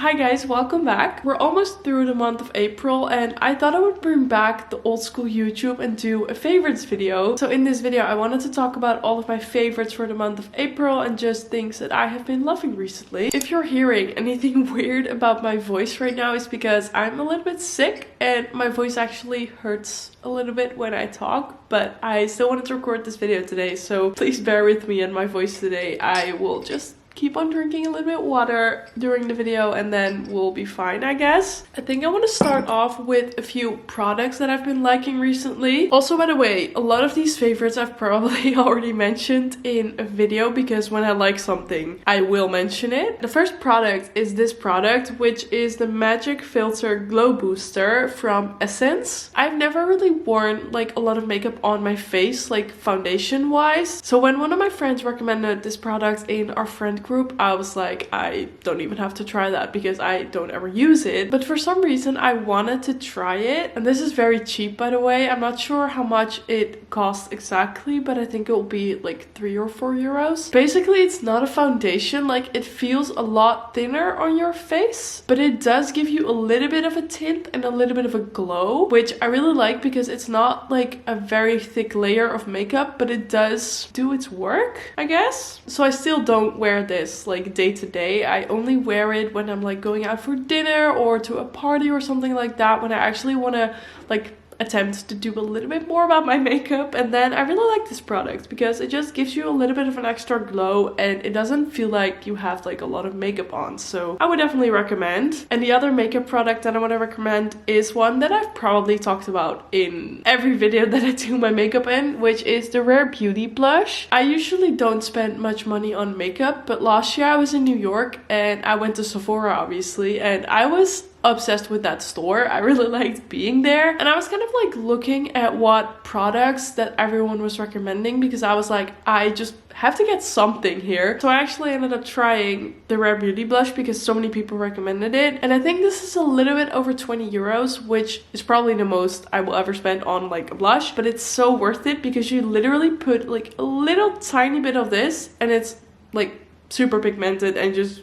Hi guys, welcome back. We're almost through the month of April and I thought I would bring back the old school YouTube and do a favorites video. So in this video I wanted to talk about all of my favorites for the month of April and just things that I have been loving recently. If you're hearing anything weird about my voice right now, it's because I'm a little bit sick and my voice actually hurts a little bit when I talk, but I still wanted to record this video today, so please bear with me and my voice today. I will just keep on drinking a little bit of water during the video and then we'll be fine, I guess. I think I want to start off with a few products that I've been liking recently. Also, by the way, a lot of these favorites I've probably already mentioned in a video because when I like something, I will mention it. The first product is this product, which is the Magic Filter Glow Booster from Essence. I've never really worn like a lot of makeup on my face, like foundation wise. So when one of my friends recommended this product in our friend group, I was like, I don't even have to try that because I don't ever use it. But for some reason I wanted to try it, and this is very cheap, by the way. I'm not sure how much it costs exactly, but I think it will be like 3 or 4 euros. Basically, it's not a foundation. Like, it feels a lot thinner on your face, but it does give you a little bit of a tint and a little bit of a glow, which I really like because it's not like a very thick layer of makeup, but it does do its work, I guess. So I still don't wear this like day to day. I only wear it when I'm like going out for dinner or to a party or something like that, when I actually want to like attempt to do a little bit more about my makeup. And then I really like this product because it just gives you a little bit of an extra glow and it doesn't feel like you have like a lot of makeup on, so I would definitely recommend. And the other makeup product that I want to recommend is one that I've probably talked about in every video that I do my makeup in, which is the Rare Beauty blush. I usually don't spend much money on makeup, but last year I was in New York and I went to Sephora, obviously, and I was obsessed with that store. I really liked being there, and I was kind of like looking at what products that everyone was recommending because I was like, I just have to get something here. So I actually ended up trying the Rare Beauty blush because so many people recommended it, and I think this is a little bit over 20 euros, which is probably the most I will ever spend on like a blush, but it's so worth it because you literally put like a little tiny bit of this and it's like super pigmented and just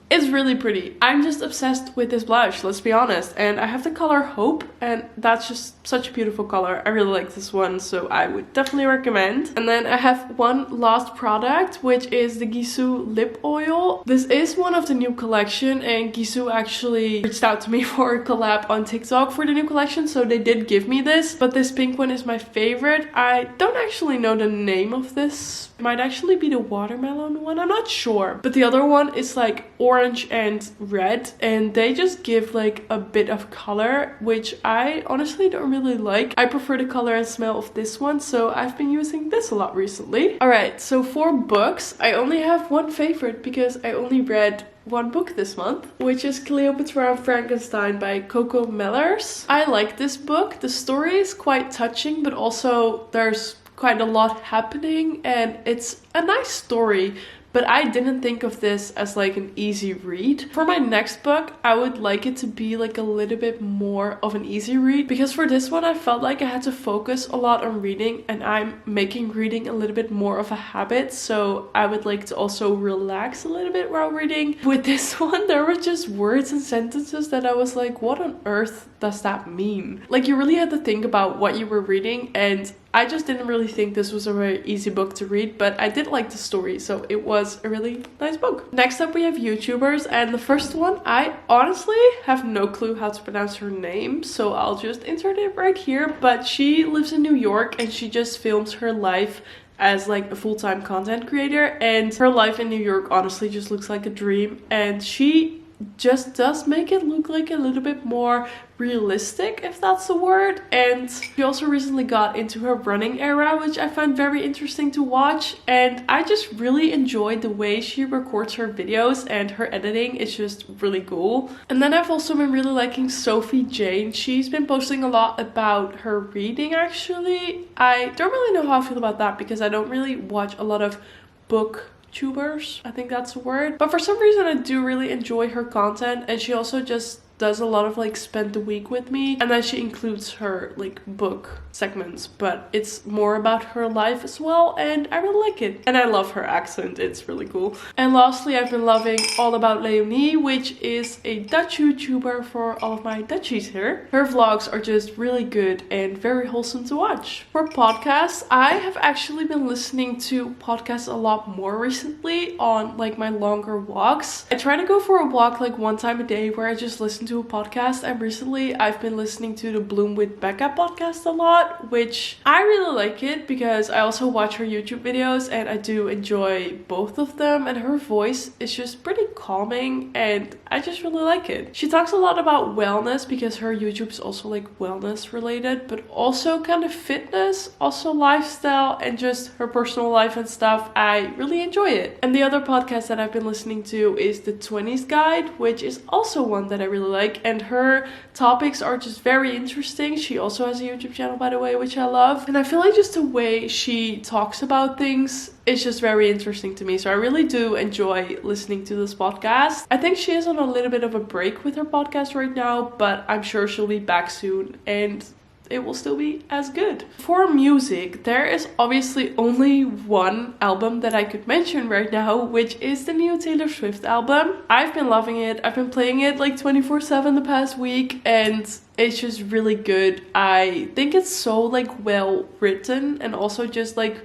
it's really pretty. I'm just obsessed with this blush, let's be honest. And I have the color Hope, and that's just such a beautiful color. I really like this one, so I would definitely recommend. And then I have one last product, which is the Gisou lip oil. This is one of the new collection, and Gisou actually reached out to me for a collab on TikTok for the new collection, so they did give me this. But this pink one is my favorite. I don't actually know the name of this. It might actually be the watermelon one, I'm not sure. But the other one is like orange and red, and they just give like a bit of color, which I honestly don't really like. I prefer the color and smell of this one, so I've been using this a lot recently. Alright, so for books, I only have one favorite because I only read one book this month, which is Cleopatra and Frankenstein by Coco Mellers. I like this book. The story is quite touching, but also there's quite a lot happening and it's a nice story, but I didn't think of this as like an easy read. For my next book, I would like it to be like a little bit more of an easy read, because for this one I felt like I had to focus a lot on reading, and I'm making reading a little bit more of a habit, so I would like to also relax a little bit while reading. With this one, there were just words and sentences that I was like, what on earth does that mean? Like, you really had to think about what you were reading, and I just didn't really think this was a very easy book to read, but I did like the story, so it was a really nice book. Next up we have YouTubers, and the first one, I honestly have no clue how to pronounce her name, so I'll just insert it right here, but she lives in New York and she just films her life as like a full-time content creator, and her life in New York honestly just looks like a dream, and she just does make it look like a little bit more realistic, if that's the word. And she also recently got into her running era, which I find very interesting to watch, and I just really enjoyed the way she records her videos, and her editing is just really cool. And then I've also been really liking Sophie Jane. She's been posting a lot about her reading actually. I don't really know how I feel about that because I don't really watch a lot of booktubers, I think that's the word, but for some reason I do really enjoy her content, and she also just does a lot of like spend the week with me, and then she includes her like book segments, but it's more about her life as well, and I really like it. And I love her accent, it's really cool. And lastly, I've been loving All About Leonie, which is a Dutch YouTuber for all of my Dutchies here. Her vlogs are just really good and very wholesome to watch. For podcasts, I have actually been listening to podcasts a lot more recently on like my longer walks. I try to go for a walk like one time a day where I just listen to a podcast, and recently I've been listening to the Bloom with Becca podcast a lot, which I really like it because I also watch her YouTube videos and I do enjoy both of them, and her voice is just pretty calming and I just really like it. She talks a lot about wellness because her YouTube is also like wellness related, but also kind of fitness, also lifestyle, and just her personal life and stuff. I really enjoy it. And the other podcast that I've been listening to is the 20s Guide, which is also one that I really like, and her topics are just very interesting. She also has a YouTube channel, by the way, which I love, and I feel like just the way she talks about things is just very interesting to me, so I really do enjoy listening to this podcast. I think she is on a little bit of a break with her podcast right now, but I'm sure she'll be back soon and it will still be as good. For music, there is obviously only one album that I could mention right now, which is the new Taylor Swift album. I've been loving it. I've been playing it like 24/7 the past week, and it's just really good. I think it's so like well written and also just like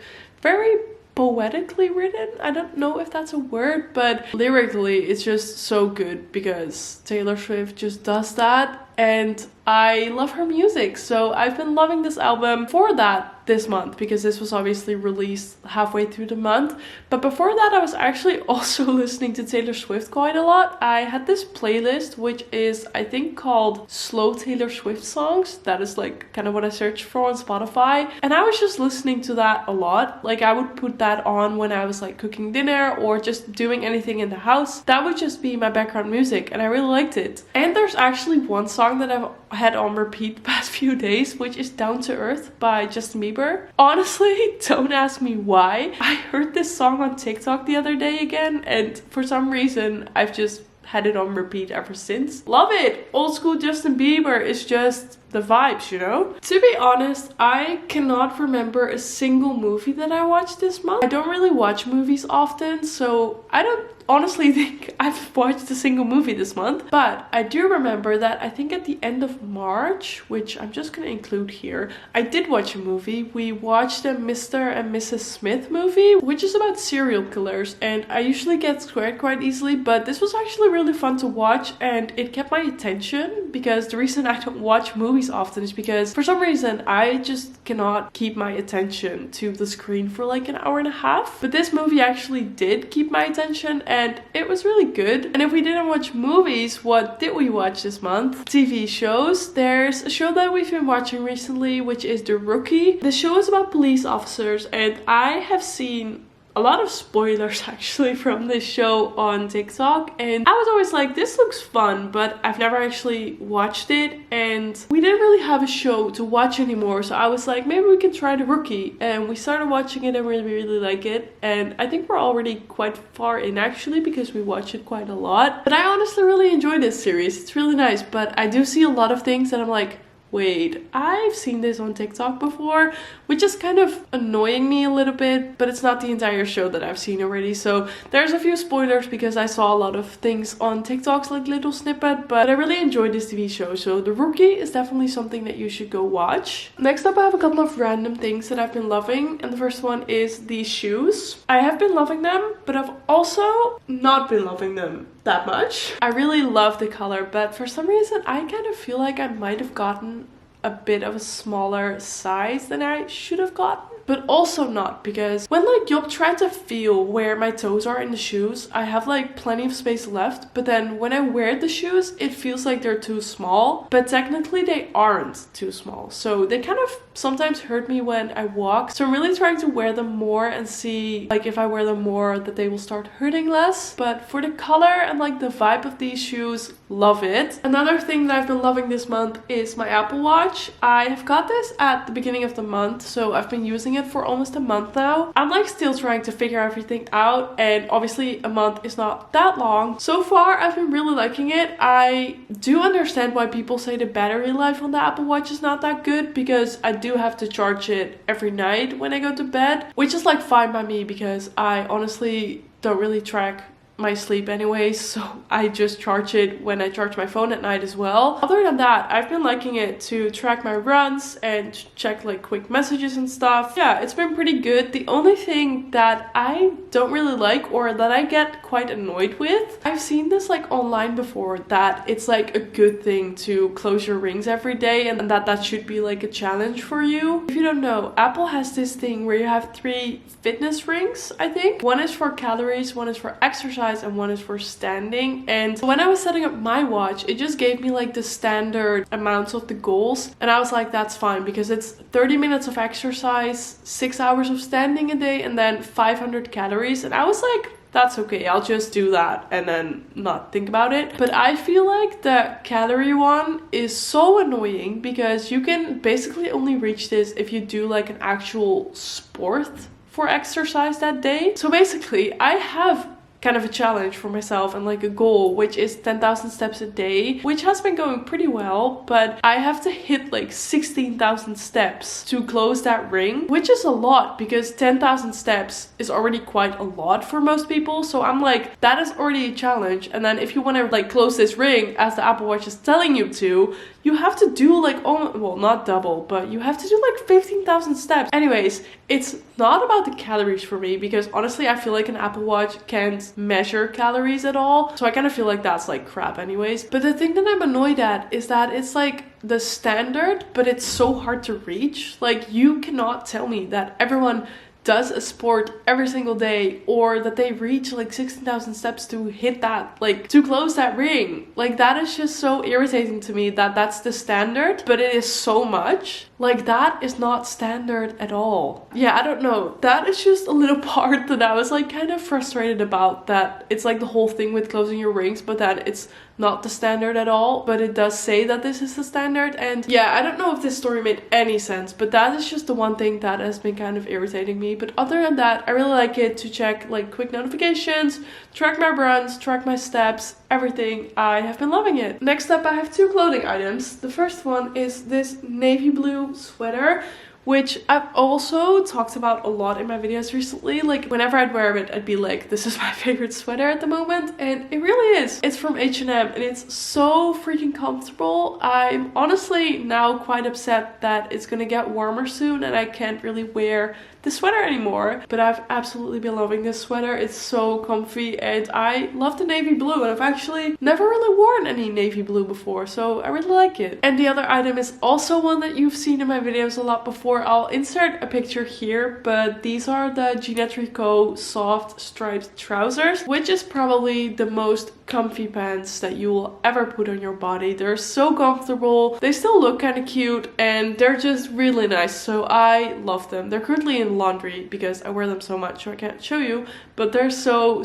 very poetically written. I don't know if that's a word, but lyrically it's just so good because Taylor Swift just does that, and I love her music. So I've been loving this album for that this month because this was obviously released halfway through the month. But before that, I was actually also listening to Taylor Swift quite a lot. I had this playlist which is I think called Slow Taylor Swift Songs. That is like kind of what I searched for on Spotify, and I was just listening to that a lot. Like I would put that on when I was like cooking dinner or just doing anything in the house. That would just be my background music, and I really liked it. And there's actually one song that I've had on repeat the past few days, which is Down to Earth by Justin Bieber. Honestly, don't ask me why. I heard this song on TikTok the other day again, and for some reason I've just had it on repeat ever since. Love it! Old school Justin Bieber is just the vibes, you know? To be honest, I cannot remember a single movie that I watched this month. I don't really watch movies often, so I don't honestly think I've watched a single movie this month. But I do remember that I think at the end of March, which I'm just gonna include here, I did watch a movie. We watched a Mr. and Mrs. Smith movie, which is about serial killers, and I usually get scared quite easily, but this was actually really fun to watch, and it kept my attention because the reason I don't watch movies often is because for some reason I just cannot keep my attention to the screen for like an hour and a half. But this movie actually did keep my attention, and it was really good. And if we didn't watch movies, what did we watch this month? TV shows. There's a show that we've been watching recently, which is The Rookie. The show is about police officers, and I have seen a lot of spoilers actually from this show on TikTok, and I was always like, this looks fun, but I've never actually watched it, and we didn't really have a show to watch anymore, so I was like, maybe we can try The Rookie, and we started watching it and really like it, and I think we're already quite far in actually because we watch it quite a lot. But I honestly really enjoy this series. It's really nice, but I do see a lot of things that I'm like, wait, I've seen this on TikTok before, which is kind of annoying me a little bit, but it's not the entire show that I've seen already. So there's a few spoilers because I saw a lot of things on TikToks, like little snippet, but I really enjoyed this TV show. So The Rookie is definitely something that you should go watch. Next up, I have a couple of random things that I've been loving, and the first one is these shoes. I have been loving them, but I've also not been loving them that much. I really love the color, but for some reason I kind of feel like I might have gotten a bit of a smaller size than I should have gotten. But also not, because when like you're trying to feel where my toes are in the shoes, I have like plenty of space left, but then when I wear the shoes it feels like they're too small, but technically they aren't too small, so they kind of sometimes hurt me when I walk. So I'm really trying to wear them more and see like if I wear them more that they will start hurting less. But for the color and like the vibe of these shoes, love it. Another thing that I've been loving this month is my Apple Watch. I have got this at the beginning of the month, so I've been using using it for almost a month now. I'm like still trying to figure everything out, and obviously a month is not that long. So far I've been really liking it. I do understand why people say the battery life on the Apple Watch is not that good, because I do have to charge it every night when I go to bed, which is like fine by me because I honestly don't really track my sleep anyways, so I just charge it when I charge my phone at night as well. Other than that, I've been liking it to track my runs and check like quick messages and stuff. Yeah, it's been pretty good. The only thing that I don't really like, or that I get quite annoyed with, I've seen this like online before, that it's like a good thing to close your rings every day, and that should be like a challenge for you. If you don't know, Apple has this thing where you have 3 fitness rings, I think. One is for calories, one is for exercise, and one is for standing. And when I was setting up my watch, it just gave me like the standard amounts of the goals, and I was like, that's fine, because it's 30 minutes of exercise, 6 hours of standing a day, and then 500 calories. And I was like, that's okay, I'll just do that and then not think about it. But I feel like the calorie one is so annoying, because you can basically only reach this if you do like an actual sport for exercise that day. So basically I have kind of a challenge for myself and like a goal, which is 10,000 steps a day, which has been going pretty well, but I have to hit like 16,000 steps to close that ring, which is a lot, because 10,000 steps is already quite a lot for most people. So I'm like, that is already a challenge. And then if you want to like close this ring as the Apple Watch is telling you to, you have to do like, well, not double, but you have to do like 15,000 steps. Anyways, it's not about the calories for me, because honestly, I feel like an Apple Watch can't measure calories at all. So I kind of feel like that's like crap anyways. But the thing that I'm annoyed at is that it's like the standard, but it's so hard to reach. Like, you cannot tell me that everyone does a sport every single day, or that they reach like 16,000 steps to hit that, like to close that ring. Like, that is just so irritating to me, that that's the standard, but it is so much. Like, that is not standard at all. Yeah, I don't know. That is just a little part that I was like kind of frustrated about, that it's like the whole thing with closing your rings, but that it's not the standard at all. But it does say that this is the standard. And yeah, I don't know if this story made any sense, but that is just the one thing that has been kind of irritating me. But other than that, I really like it to check like quick notifications, track my runs, track my steps, everything. I have been loving it. Next up, I have 2 clothing items. The first one is this navy blue sweater, which I've also talked about a lot in my videos recently. Like, whenever I'd wear it, I'd be like, this is my favorite sweater at the moment. And it really is. It's from H&M and it's so freaking comfortable. I'm honestly now quite upset that it's gonna get warmer soon and I can't really wear the sweater anymore, but I've absolutely been loving this sweater. It's so comfy, and I love the navy blue, and I've actually never really worn any navy blue before, so I really like it. And the other item is also one that you've seen in my videos a lot before. I'll insert a picture here, but these are the Gina Tricot soft striped trousers, which is probably the most comfy pants that you will ever put on your body. They're so comfortable, they still look kind of cute, and they're just really nice, so I love them. They're currently in laundry because I wear them so much, so I can't show you, but they're so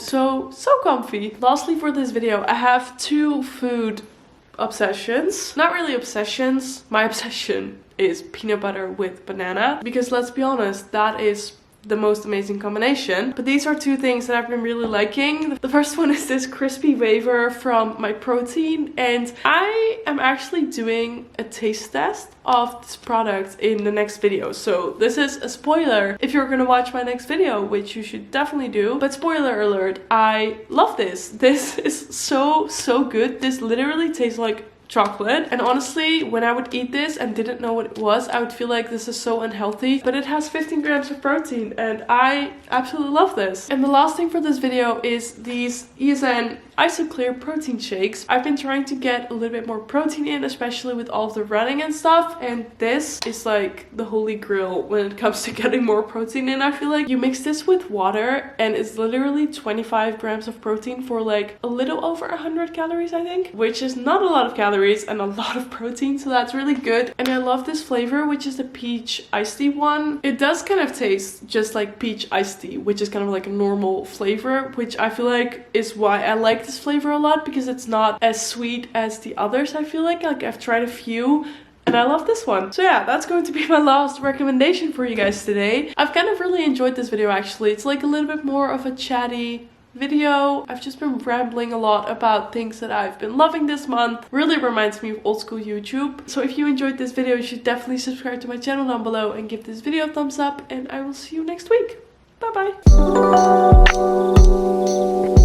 comfy. Lastly, for this video, I have 2 food obsessions. Not really obsessions. My obsession is peanut butter with banana, because let's be honest, that is the most amazing combination. But these are 2 things that I've been really liking. The first one is this crispy wafer from My Protein, and I am actually doing a taste test of this product in the next video. So this is a spoiler if you're gonna watch my next video, which you should definitely do. But spoiler alert, I love this. This is so good. This literally tastes like chocolate, and honestly, when I would eat this and didn't know what it was, I would feel like this is so unhealthy, but it has 15 grams of protein and I absolutely love this. And the last thing for this video is these ESN Isoclear protein shakes. I've been trying to get a little bit more protein in, especially with all of the running and stuff, and this is like the holy grail when it comes to getting more protein in. I feel like you mix this with water and it's literally 25 grams of protein for like a little over 100 calories, I think, which is not a lot of calories and a lot of protein, so that's really good. And I love this flavor, which is the peach iced tea one. It does kind of taste just like peach iced tea, which is kind of like a normal flavor, which I feel like is why I like this flavor a lot, because it's not as sweet as the others. I feel like I've tried a few And I love this one. So yeah, that's going to be my last recommendation for you guys today. I've kind of really enjoyed this video actually. It's like a little bit more of a chatty video. I've just been rambling a lot about things that I've been loving this month. Really reminds me of old school YouTube. So if you enjoyed this video, you should definitely subscribe to my channel down below and give this video a thumbs up, and I will see you next week. Bye bye.